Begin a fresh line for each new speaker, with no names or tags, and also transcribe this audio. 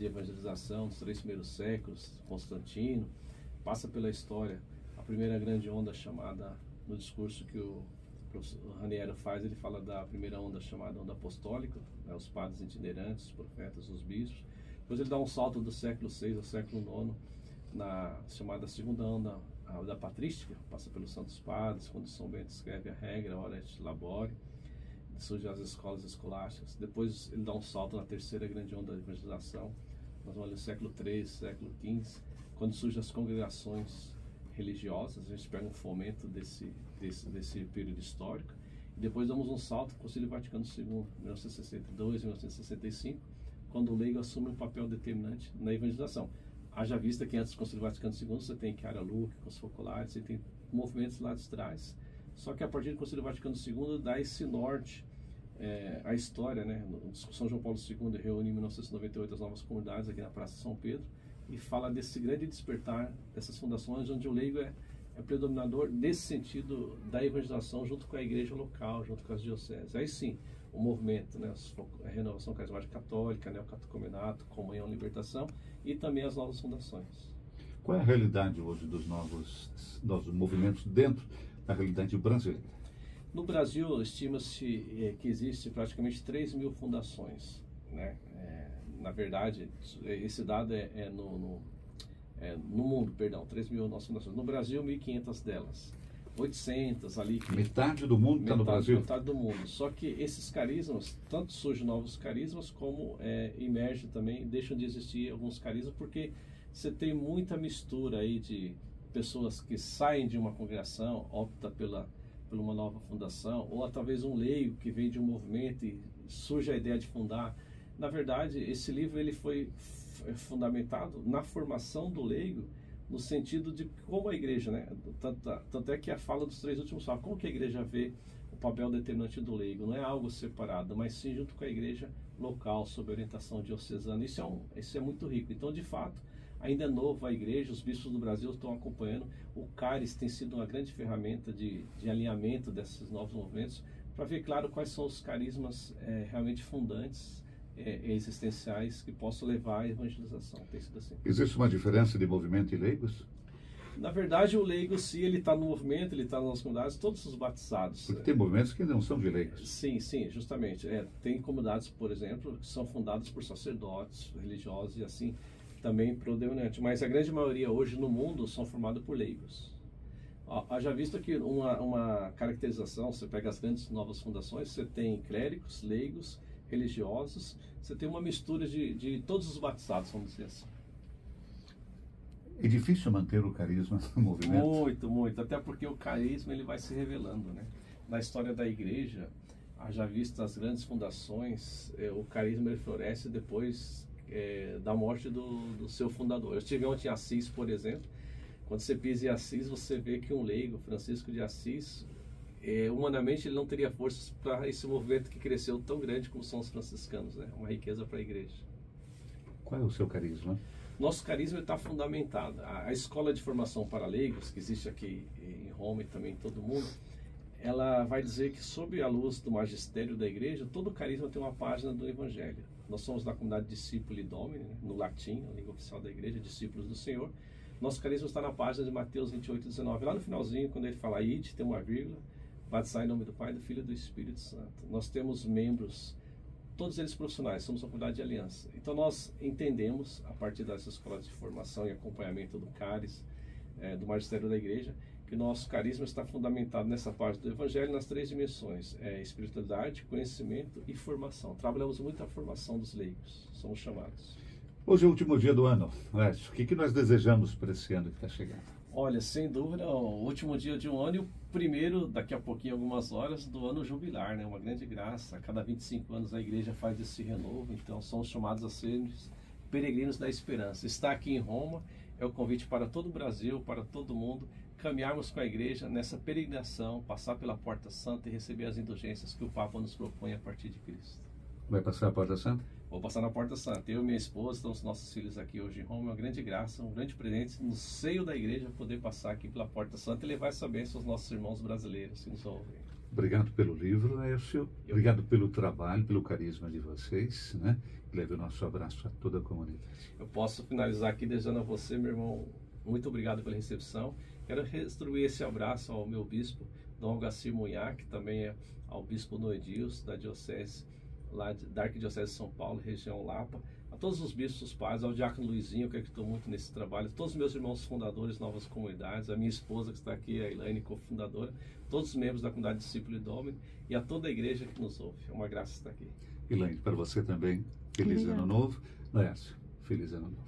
de evangelização dos 3 primeiros séculos, Constantino, passa pela história, a primeira grande onda chamada, no discurso que o professor Raniero faz, ele fala da primeira onda chamada onda apostólica, né, os padres itinerantes, os profetas, os bispos. Depois ele dá um salto do século VI ao século IX, na chamada segunda onda, a onda patrística, passa pelos santos padres, quando São Bento escreve a regra, ora et labore, surgem as escolas escolásticas. Depois ele dá um salto na terceira grande onda da evangelização, nós vamos no século XIII, século XV, quando surgem as congregações religiosas, a gente pega um fomento desse período histórico, e depois damos um salto para o Concílio Vaticano II, 1962, 1965, quando o leigo assume um papel determinante na evangelização. Haja vista que antes do Concílio Vaticano II você tem Chiara Luque, com os focolares, você tem movimentos lá de trás, só que a partir do Concílio Vaticano II dá esse norte, a história, né? São João Paulo II reúne em 1998 as novas comunidades aqui na Praça São Pedro, e fala desse grande despertar dessas fundações, onde o leigo é predominador desse sentido da evangelização junto com a igreja local, junto com as dioceses. Aí sim, o movimento, né, a renovação carismática católica, né, o catecumenato, comunhão, libertação, e também as novas fundações.
Qual é a realidade hoje dos novos movimentos dentro da realidade brasileira?
No Brasil, estima-se que existe praticamente 3.000 fundações, né? Na verdade, esse dado no mundo, perdão, 3.000 nossas fundações. No Brasil, 1.500 delas. 800 ali.
Metade do mundo está no Brasil?
Metade do mundo. Só que esses carismas, tanto surgem novos carismas, como emergem também, deixam de existir alguns carismas, porque você tem muita mistura aí de pessoas que saem de uma congregação, opta por uma nova fundação, ou talvez um leigo que vem de um movimento e surge a ideia de fundar. Na verdade, esse livro ele foi fundamentado na formação do leigo, no sentido de como a igreja, né? Tanto é que a fala dos 3 últimos fala, como que a igreja vê o papel determinante do leigo, não é algo separado, mas sim junto com a igreja local, sob orientação diocesana. Isso é muito rico. Então, de fato, ainda é novo a igreja, os bispos do Brasil estão acompanhando. O CARES tem sido uma grande ferramenta de alinhamento desses novos movimentos, para ver, claro, quais são os carismas realmente fundantes, existenciais, que possam levar à evangelização. Tem sido assim.
Existe uma diferença de movimento e leigos?
Na verdade, o leigo, se ele está no movimento, ele está nas comunidades, todos os batizados.
Porque tem movimentos que não são de leigos.
Sim, justamente. Tem comunidades, por exemplo, que são fundadas por sacerdotes religiosos e assim, também predominante. Mas a grande maioria hoje no mundo são formados por leigos. Já visto aqui uma caracterização, você pega as grandes novas fundações, você tem clérigos, leigos, religiosos, você tem uma mistura de todos os batizados, vamos dizer assim.
É difícil manter o carisma no movimento?
Muito, muito, até porque o carisma ele vai se revelando, né? Na história da igreja, já visto as grandes fundações, o carisma ele floresce depois da morte do seu fundador. Eu estive ontem em Assis, por exemplo. Quando você pisa em Assis, você vê que um leigo, Francisco de Assis, humanamente ele não teria forças para esse movimento que cresceu tão grande como são os franciscanos, né? Uma riqueza para a igreja.
Qual é o seu carisma?
Nosso carisma está fundamentado. A escola de formação para leigos, que existe aqui em Roma e também em todo o mundo, ela vai dizer que, sob a luz do magistério da igreja, todo carisma tem uma página do Evangelho. Nós somos da comunidade Discipuli Domini, né? No latim, a língua oficial da igreja, discípulos do Senhor. Nosso carisma está na página de Mateus 28, 19. Lá no finalzinho, quando ele fala ide, tem uma vírgula, batizar em nome do Pai, do Filho e do Espírito Santo. Nós temos membros, todos eles profissionais, somos uma comunidade de aliança. Então nós entendemos, a partir dessas escolas de formação e acompanhamento do CARES, do magistério da igreja, que o nosso carisma está fundamentado nessa parte do Evangelho nas 3 dimensões, espiritualidade, conhecimento e formação. Trabalhamos muito a formação dos leigos, somos chamados.
Hoje é o último dia do ano, Lécio. O que nós desejamos para esse ano que está chegando?
Olha, sem dúvida, o último dia de um ano e o primeiro, daqui a pouquinho, algumas horas, do ano jubilar, né? Uma grande graça. A cada 25 anos a igreja faz esse renovo, então somos chamados a sermos peregrinos da esperança. Estar aqui em Roma é o convite para todo o Brasil, para todo mundo, caminharmos com a igreja nessa peregrinação, passar pela Porta Santa e receber as indulgências que o Papa nos propõe a partir de Cristo.
Vai passar a Porta Santa?
Vou passar na Porta Santa. Eu e minha esposa, estão os nossos filhos aqui hoje em Roma. É uma grande graça, um grande presente no seio da igreja poder passar aqui pela Porta Santa e levar essa bênção aos nossos irmãos brasileiros que nos ouvem.
Obrigado pelo livro, Laércio. Obrigado pelo trabalho, pelo carisma de vocês, né? Leve o nosso abraço a toda a comunidade.
Eu posso finalizar aqui desejando a você, meu irmão, muito obrigado pela recepção. Quero retribuir esse abraço ao meu bispo, Dom Algacir Munhac, que também é ao bispo Noedius, da diocese, da Arquidiocese de São Paulo, região Lapa, a todos os bispos pais, ao diácono Luizinho, que acreditou muito nesse trabalho, todos os meus irmãos fundadores, novas comunidades, a minha esposa que está aqui, a Elaine, cofundadora, todos os membros da comunidade Discípulo e Domini e a toda a igreja que nos ouve. É uma graça estar aqui.
Elaine, para você também, feliz ano novo. Laércio, feliz ano novo.